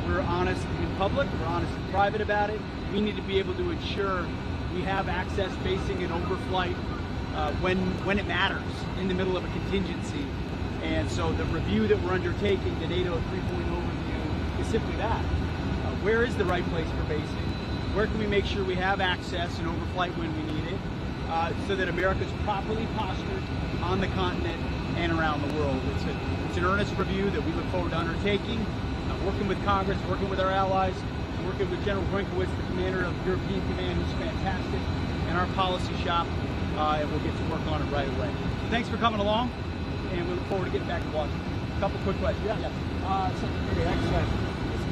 we're honest in public, we're honest in private about it. We need to be able to ensure we have access, basing, and overflight when it matters in the middle of a contingency. And so the review that we're undertaking, the NATO 3.0 review, is simply that. Where is the right place for basing? Where can we make sure we have access and overflight when we need it, so that America's properly postured on the continent and around the world? It's an earnest review that we look forward to undertaking, working with Congress, working with our allies, working with General Brinkowitz, the commander of the European Command, who's fantastic, and our policy shop, and we'll get to work on it right away. So thanks for coming along, and we look forward to getting back to Washington. A couple quick questions. Yeah. Secretary, excellent.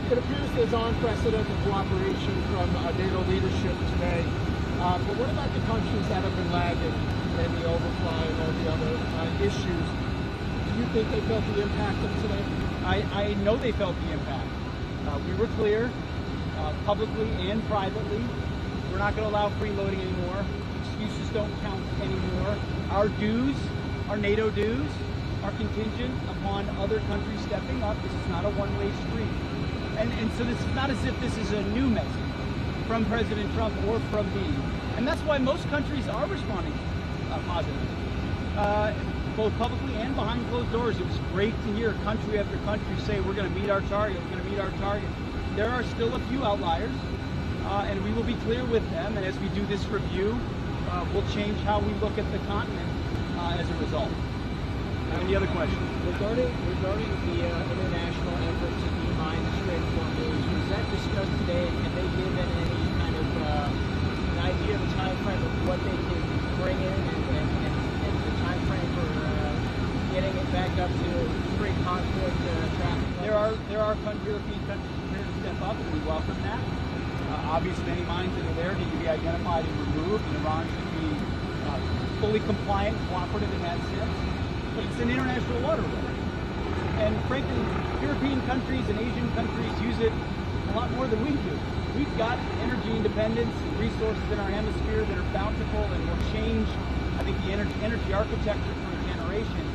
It appears there's unprecedented cooperation from NATO leadership today. But what about the countries that have been lagging in the overfly and all the other issues? Do you think they felt the impact of today? I know they felt the impact. We were clear, publicly and privately. We're not going to allow freeloading anymore. Excuses don't count anymore. Our dues, our NATO dues, are contingent upon other countries stepping up. This is not a one-way street. And so this is not as if this is a new message from President Trump or from me. And that's why most countries are responding positively, both publicly and behind closed doors. It was great to hear country after country say, we're going to meet our target, we're going to meet our target. There are still a few outliers, and we will be clear with them. And as we do this review, we'll change how we look at the continent as a result. Any other questions? Regarding the international effort to demine the Strait of Hormuz, was that discussed today? Have they given any kind of an idea of the time frame of what they can bring in and the time frame for getting it back up to free conflict traffic? There are European countries prepared to step up, and we welcome that. Obviously, any mines that are there need to be identified and removed, and Iran should be fully compliant, cooperative in that sense. But it's an international waterway. And frankly, European countries and Asian countries use it a lot more than we do. We've got energy independence and resources in our hemisphere that are bountiful and will change, I think, the energy architecture for a generation.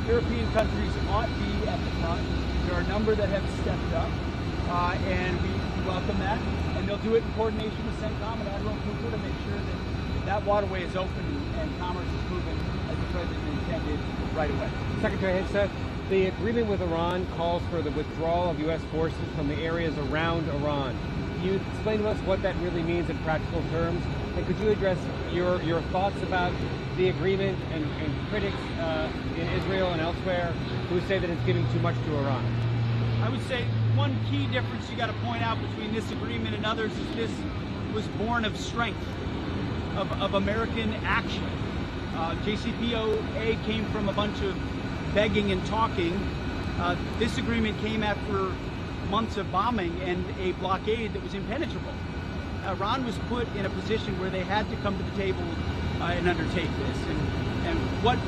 European countries ought to be at the front. There are a number that have stepped up, and we welcome that. And they'll do it in coordination with CENTCOM and Admiral Cooper to make sure that that waterway is open and commerce is moving as the President intended right away. Secretary Hegseth, the agreement with Iran calls for the withdrawal of U.S. forces from the areas around Iran. Can you explain to us what that really means in practical terms? And could you address your thoughts about the agreement and critics in Israel and elsewhere who say that it's giving too much to Iran? I would say one key difference you got to point out between this agreement and others is this was born of strength, of American action. JCPOA came from a bunch of begging and talking. This agreement came after months of bombing and a blockade that was impenetrable. Iran was put in a position where they had to come to the table and undertake this. And what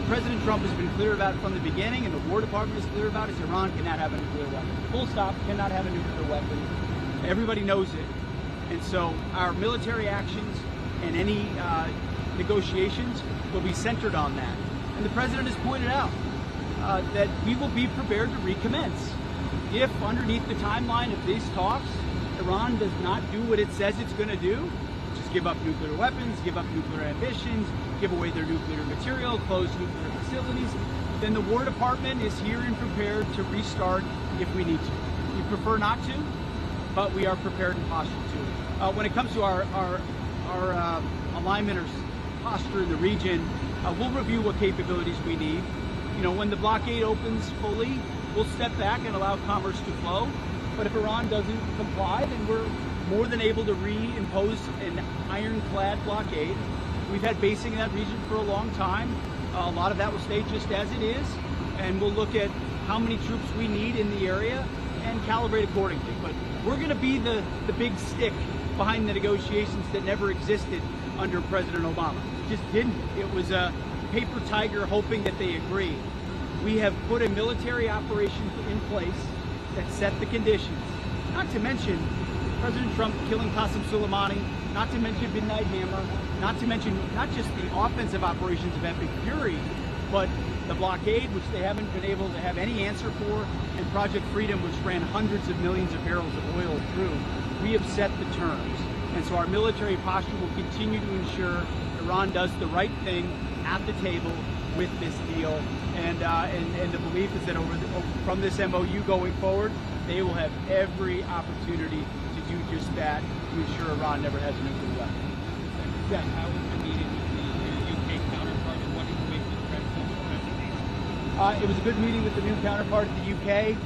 President Trump has been clear about from the beginning, and the War Department is clear about, is Iran cannot have a nuclear weapon. Full stop, cannot have a nuclear weapon. Everybody knows it. And so our military actions and any negotiations will be centered on that. And the President has pointed out that we will be prepared to recommence if, underneath the timeline of these talks, Iran does not do what it says it's going to do, which is give up nuclear weapons, give up nuclear ambitions, give away their nuclear material, close nuclear facilities, then the War Department is here and prepared to restart if we need to. We prefer not to, but we are prepared and postured to. When it comes to our alignment or posture in the region, we'll review what capabilities we need. You know, when the blockade opens fully, we'll step back and allow commerce to flow. But if Iran doesn't comply, then we're more than able to reimpose an ironclad blockade. We've had basing in that region for a long time. A lot of that will stay just as it is, and we'll look at how many troops we need in the area and calibrate accordingly. But we're going to be the big stick behind the negotiations that never existed under President Obama. It just didn't. It was a paper tiger hoping that they agree. We have put a military operation in place that set the conditions. Not to mention President Trump killing Qasem Soleimani, not to mention Midnight Hammer, not to mention not just the offensive operations of Epic Fury, But the blockade, which they haven't been able to have any answer for, and Project Freedom, which ran hundreds of millions of barrels of oil through, we have set the terms. And so our military posture will continue to ensure Iran does the right thing at the table with this deal. And the belief is that from this MOU going forward, they will have every opportunity to do just that to ensure Iran never has a nuclear weapon. Yes. How was the meeting with the UK counterpart, and what information the President? It was a good meeting with the new counterpart at the UK.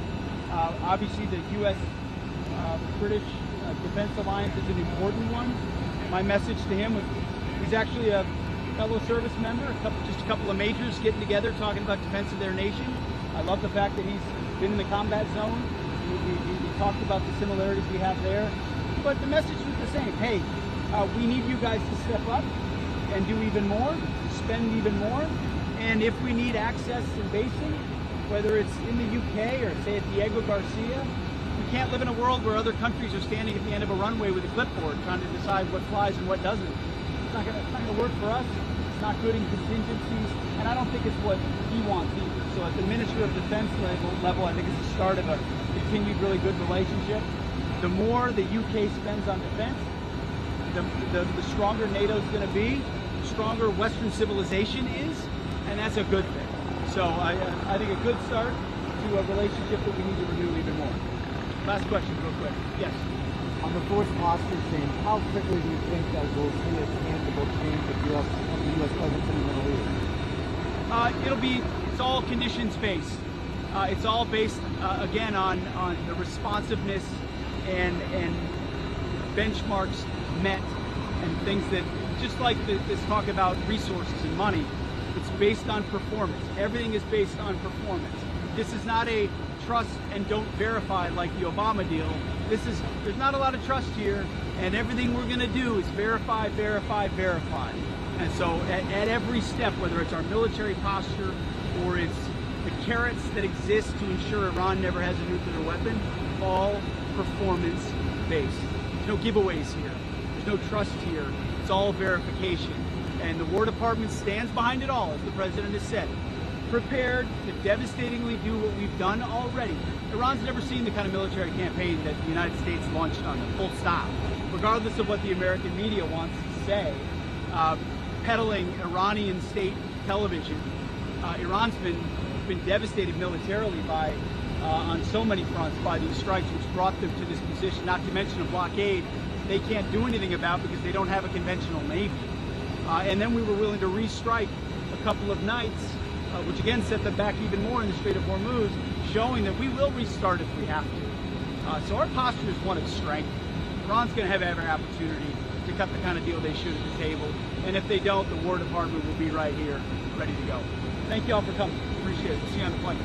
Obviously, the U.S.-British Defense Alliance is an important one. My message to him was, he's actually a fellow service member, just a couple of majors getting together talking about defense of their nation. I love the fact that he's been in the combat zone. We talked about the similarities we have there. But the message was the same. Hey, we need you guys to step up and do even more, spend even more. And if we need access and basing, whether it's in the UK or say at Diego Garcia, we can't live in a world where other countries are standing at the end of a runway with a clipboard trying to decide what flies and what doesn't. It's not gonna work for us. It's not good in contingencies, and I don't think it's what he wants either. So at the Minister of Defense level, I think it's the start of a continued really good relationship. The more the UK spends on defense, the stronger NATO's going to be, the stronger Western civilization is, and that's a good thing. So I think a good start to a relationship that we need to renew even more. Last question, real quick. Yes. On the force posture change, how quickly do you think that we'll see a tangible change of the U.S. presence in the Middle East? It's all conditions based. It's all based, again, on the responsiveness and benchmarks met and things that, just like this talk about resources and money, it's based on performance. Everything is based on performance. This is not a trust and don't verify like the Obama deal. There's not a lot of trust here, and everything we're going to do is verify, verify, verify. And so at every step, whether it's our military posture or it's the carrots that exist to ensure Iran never has a nuclear weapon, all performance-based. There's no giveaways here. There's no trust here. It's all verification. And the War Department stands behind it all, as the President has said, prepared to devastatingly do what we've done already. Iran's never seen the kind of military campaign that the United States launched on them, full stop. Regardless of what the American media wants to say, peddling Iranian state television, Iran's been devastated militarily by, on so many fronts, by these strikes, which brought them to this position, not to mention a blockade they can't do anything about because they don't have a conventional navy. And then we were willing to restrike a couple of nights, which again set them back even more in the Strait of Hormuz, showing that we will restart if we have to. So our posture is one of strength. Iran's going to have every opportunity to cut the kind of deal they should at the table. And if they don't, the War Department will be right here, ready to go. Thank you all for coming. Appreciate it. We'll see you on the plane.